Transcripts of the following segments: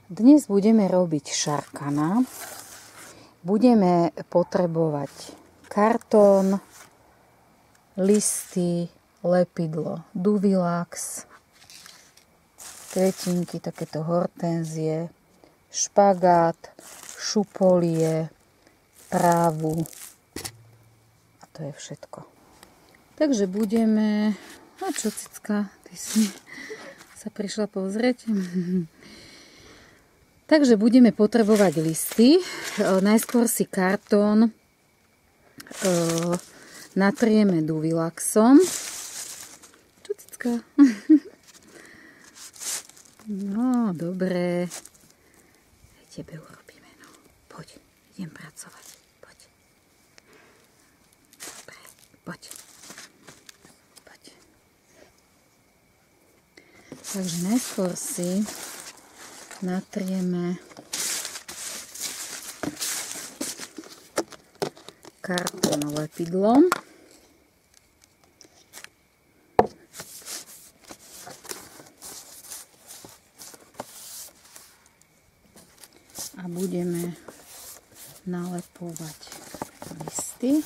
Dnes budeme robiť šarkana. Budeme potrebovať kartón, listy, lepidlo Duvilax, kvetinky, takéto hortenzie, špagát, šupolie, trávu a to je všetko. Takže budeme... A čo, Cicka, ty si sa prišla pozrieť? Takže budeme potrebovať listy. Najskôr si kartón natrieme Duvilaxom. Čo, Cicka? No, dobre. Aj tebe urobíme, no. Poď, idem pracovať. Poď. Dobre, poď. Poď. Takže najskôr si natrieme kartón lepidlom. A budeme nalepovať listy.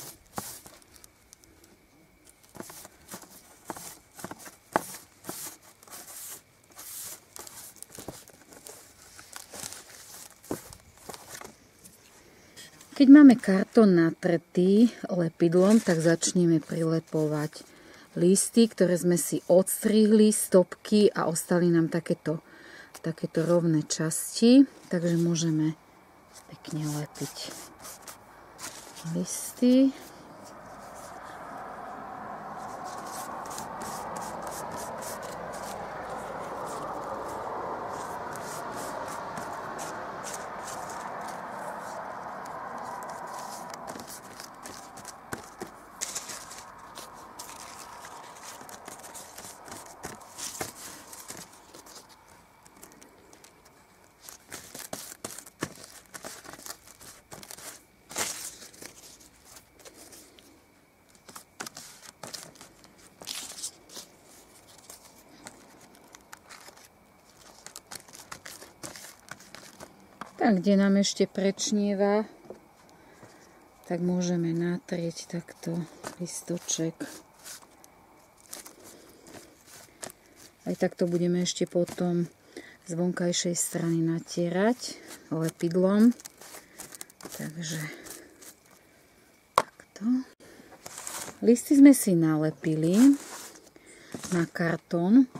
Keď máme kartón natretý lepidlom, tak začneme prilepovať listy, ktoré sme si odstrihli, stopky a ostali nám takéto rovné časti. Takže môžeme pekne lepiť listy. Tak, kde nám ešte prečnieva, tak môžeme natrieť takto listoček. Aj takto budeme ešte potom z vonkajšej strany natierať lepidlom. Takže takto. Listy sme si nalepili na kartón.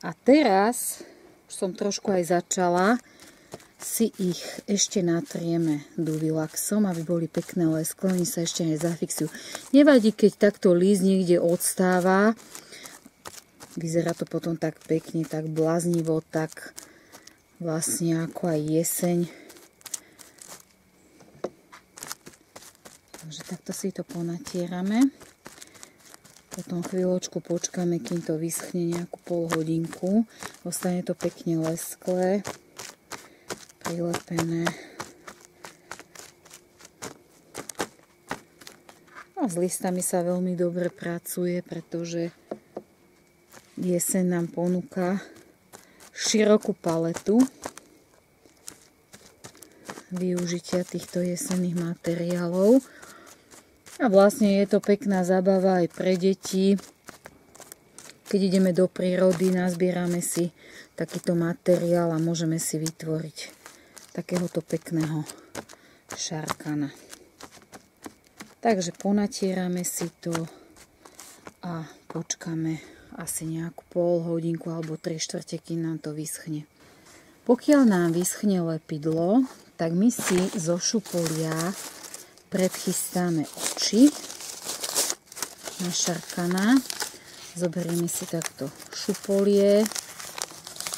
A teraz už som trošku aj začala, si ich ešte natrieme Duvilaxom, aby boli pekné lesklé, oni sa ešte nezafixujú. Nevadí, keď takto list niekde odstáva, vyzerá to potom tak pekne, tak bláznivo, tak vlastne ako aj jeseň. Takže takto si to ponatierame. Potom chvíľočku počkáme, kým to vyschne nejakú pol hodinku. Ostane to pekne lesklé, prilepené. A s listami sa veľmi dobre pracuje, pretože jeseň nám ponúka širokú paletu využitia týchto jesenných materiálov. A vlastne je to pekná zábava aj pre deti. Keď ideme do prírody, nazbierame si takýto materiál a môžeme si vytvoriť takéhoto pekného šarkana. Takže ponatierame si to a počkáme asi nejakú pol hodinku alebo 3/4, kým nám to vyschne. Pokiaľ nám vyschne lepidlo, tak my si zo šupolia predchystáme oči na šarkana. Zoberieme si takto šupolie,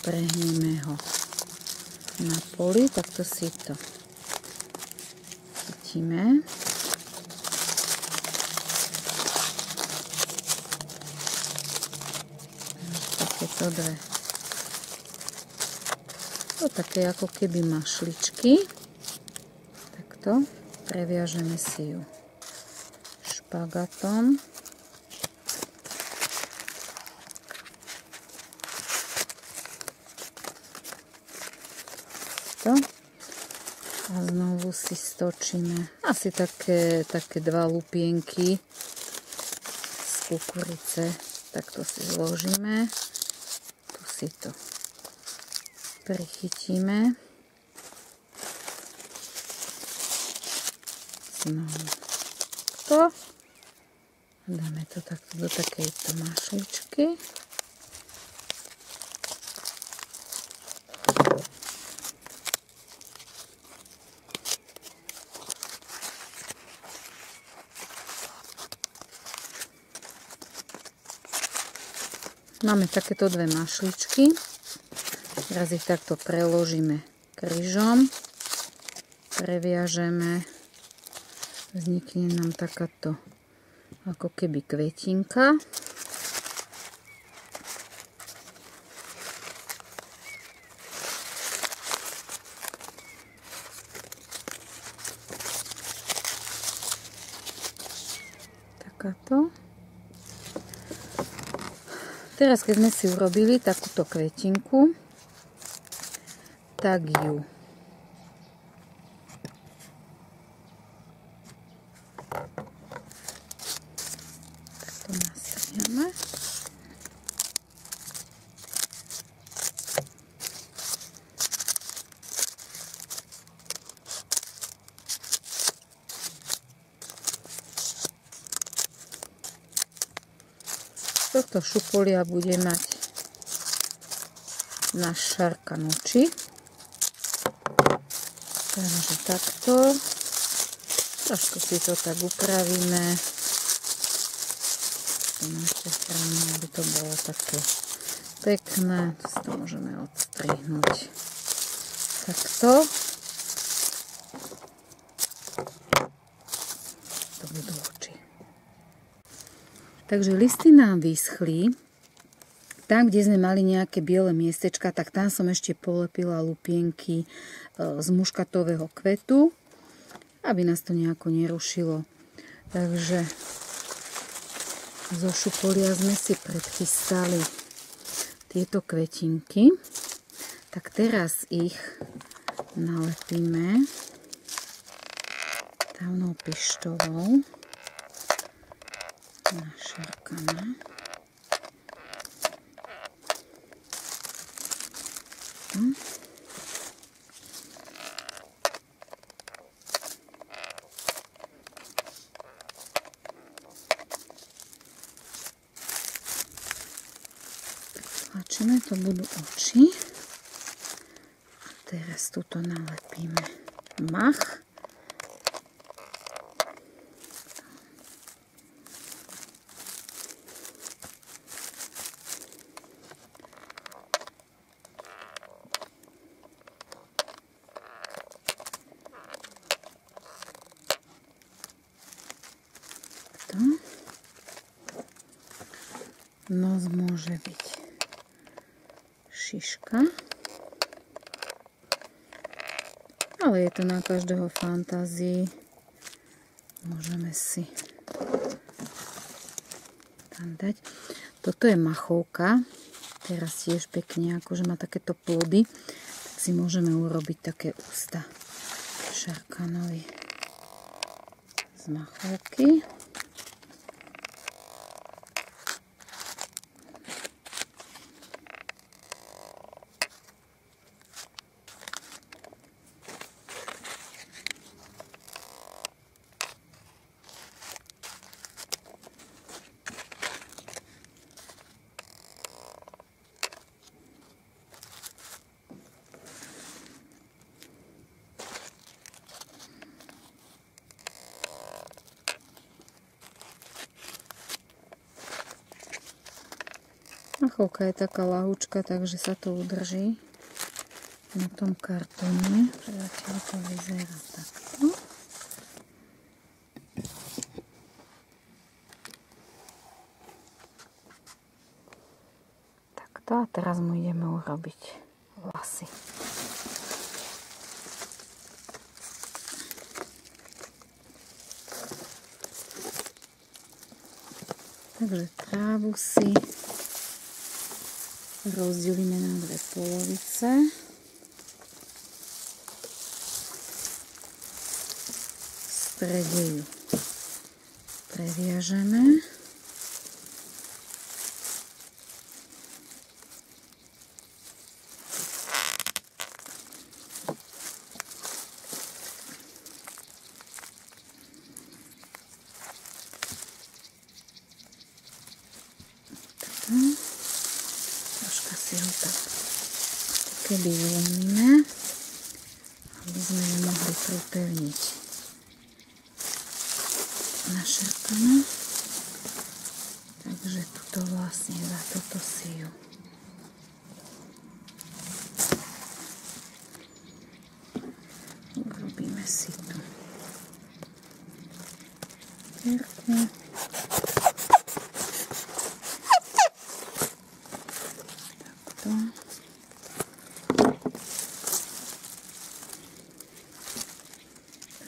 prehneme ho na poli, takto si to chytíme. Takéto dve. To také ako keby mašličky. Takto. Previažeme si ju špagatom. trávu si stočíme. Asi také 2 lupienky z kukurice. Takto si zložíme. Tu si to prichytíme. Znovu to. Dáme to takto do takejto mašličky. Máme takéto 2 mašličky. Teraz ich takto preložíme krížom. Previažeme. Vznikne nám takáto ako keby kvetinka. Takáto. Teraz, keď sme si urobili takúto kvetinku, tak ju takto nastriame. Toto šupolia bude mať náš šarkanuči. Takže takto. Trošku si to tak upravíme. Na tej strane, aby to bolo také pekné. To si to môžeme odstrihnúť. Takto. To budú oči. Takže listy nám vyschli. Tam, kde sme mali nejaké biele miestečka, tak tam som ešte polepila lupienky z muškatového kvetu, aby nás to nejako nerušilo. Takže zo šupolia sme si predchystali tieto kvetinky. Tak teraz ich nalepíme tamnou pištovou. Našarkané. Pretlačíme, to budú oči. A teraz tuto nalepíme mach. Nos môže byť šiška, ale je to na každého fantázii. Môžeme si tam dať. Toto je machovka, teraz tiež pekne, akože má takéto plody, tak si môžeme urobiť také ústa šarkanovi z machovky. Machovka je taká ľahučka, takže sa to udrží na tom kartóne. Zatiaľ to vyzerá takto. Takto a teraz mu ideme urobiť vlasy. Takže trávu si rozdelíme na 2 polovice. strede ju previažeme. Troška si ho tak keby uvoľníme, aby sme ju mohli pripevniť na šarkana. Takže tuto vlastne za toto si ju urobíme si tu dierku.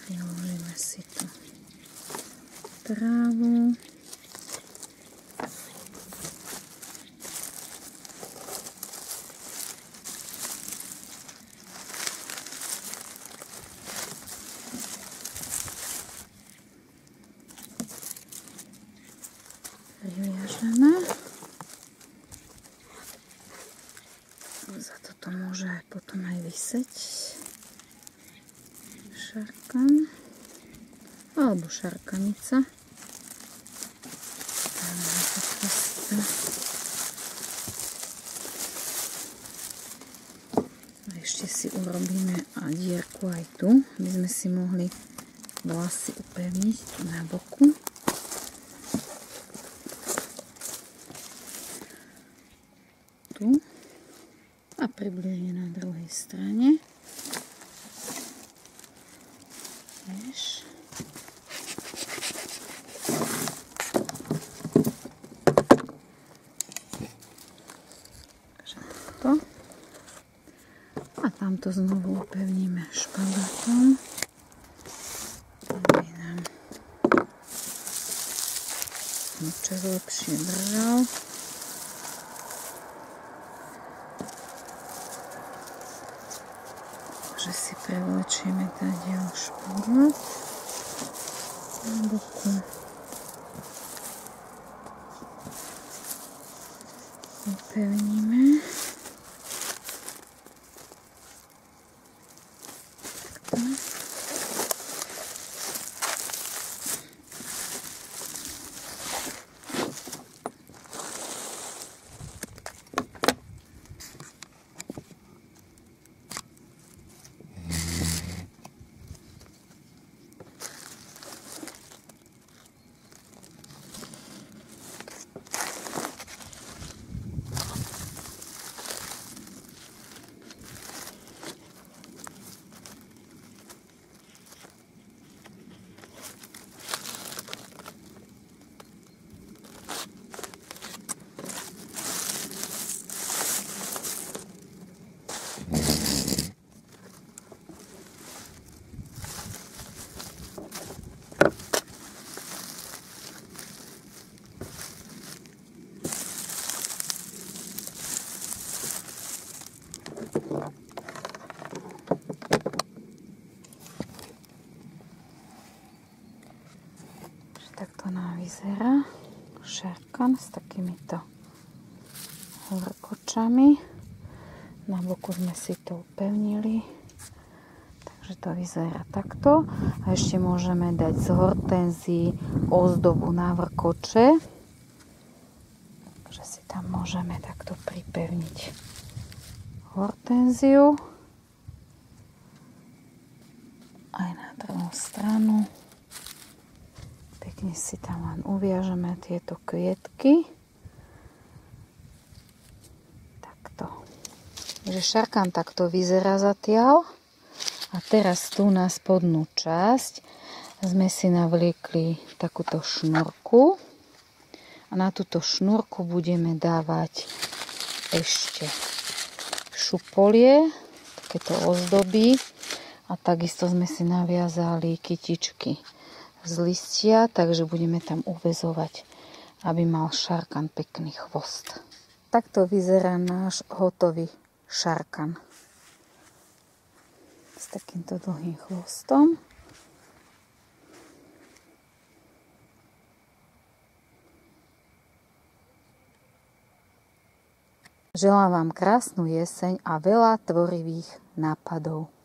Priložíme si tu trávu. Priviažeme. Za toto môže potom aj vyseť šarkan alebo šarkanica. A ešte si urobíme dierku aj tu, aby sme si mohli vlasy upevniť tu na boku. Tu a približne na druhej strane. Tiež. Takže takto. A tamto znovu upevníme špagátom, aby nám čas lepšie držal. Že si prevlečieme tadiaľ špagát na boku. Upevníme. Takto nám vyzerá šarkan s takýmito vrkočami. Na boku sme si to upevnili. Takže to vyzerá takto. A ešte môžeme dať z hortenzii ozdobu na vrkoče. Takže si tam môžeme takto pripevniť hortenziu. Aj na druhú stranu. Pekne si tam len uviažeme tieto kvietky. Takto. Takže šarkan takto vyzerá zatiaľ. A teraz tu na spodnú časť sme si navliekli takúto šnúrku. A na túto šnúrku budeme dávať ešte šupolie, takéto ozdoby. A takisto sme si naviazali kytičky z listia, takže budeme tam uväzovať, aby mal šarkan pekný chvost. Takto vyzerá náš hotový šarkan. S takýmto dlhým chvostom. Želám vám krásnu jeseň a veľa tvorivých nápadov.